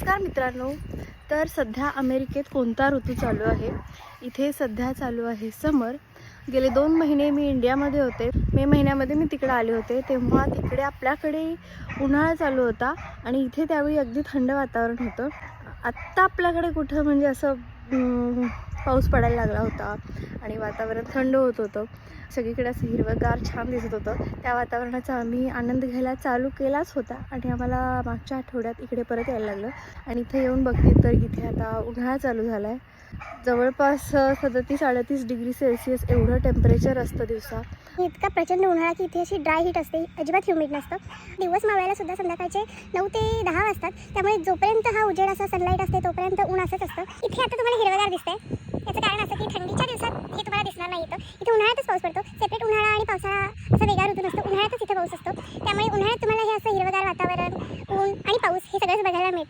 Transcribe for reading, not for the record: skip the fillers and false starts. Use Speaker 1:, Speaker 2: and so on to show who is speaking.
Speaker 1: नमस्कार मित्रांनो. तर सध्या अमेरिकेत कोणता ऋतू चालू आहे? इथे सध्या चालू आहे समर. गेले 2 महिने मी इंडियामध्ये होते. मे महिन्यामध्ये मी तिकडे आले होते. तेव्हा तिकडे आपल्याकडे उन्हाळा चालू होता आणि इथे त्यावेळी अगदी थंड वातावरण होतं. आत्ता आपल्याकडे कुठं म्हणजे असं पाऊस पडायला लागला होता आणि वातावरण थंड होत होतं. सगळीकडे असं हिरवंगार छान दिसत होतं. त्या वातावरणाचा आम्ही आनंद घ्यायला चालू केलाच होता आणि आम्हाला मागच्या आठवड्यात इकडे परत यायला लागलं. आणि इथे येऊन बघते तर इथे आता उन्हाळा चालू झाला आहे. जवळपास 37-38 डिग्री सेल्सिअस एवढं टेम्परेचर असतं दिवसा.
Speaker 2: इतका प्रचंड उन्हाळा की इथे अशी ड्राय हीट असते, अजिबात ह्युमिड नसतं. दिवस मावळायला सुद्धा संध्याकाळचे 9 ते 10 वाजतात. त्यामुळे जोपर्यंत हा उजेड असा सनलाईट असते तोपर्यंत ऊन असंच असतं. इथे आता तुम्हाला हिरवगार दिसतंय. याचं कारण असं की थंडीच्या दिवसात हे तुम्हाला दिसणार नाही. इथं उन्हाळ्यातच पाऊस पडतो. सेपरेट उन्हाळा आणि पावसाळा असा वेगळा ऋतू नसतो. उन्हाळ्यातच इथे पाऊस असतो. त्यामुळे उन्हाळ्यात तुम्हाला हे असं हिरवगार वातावरण, ऊन आणि पाऊस हे सगळंच बघायला मिळतं.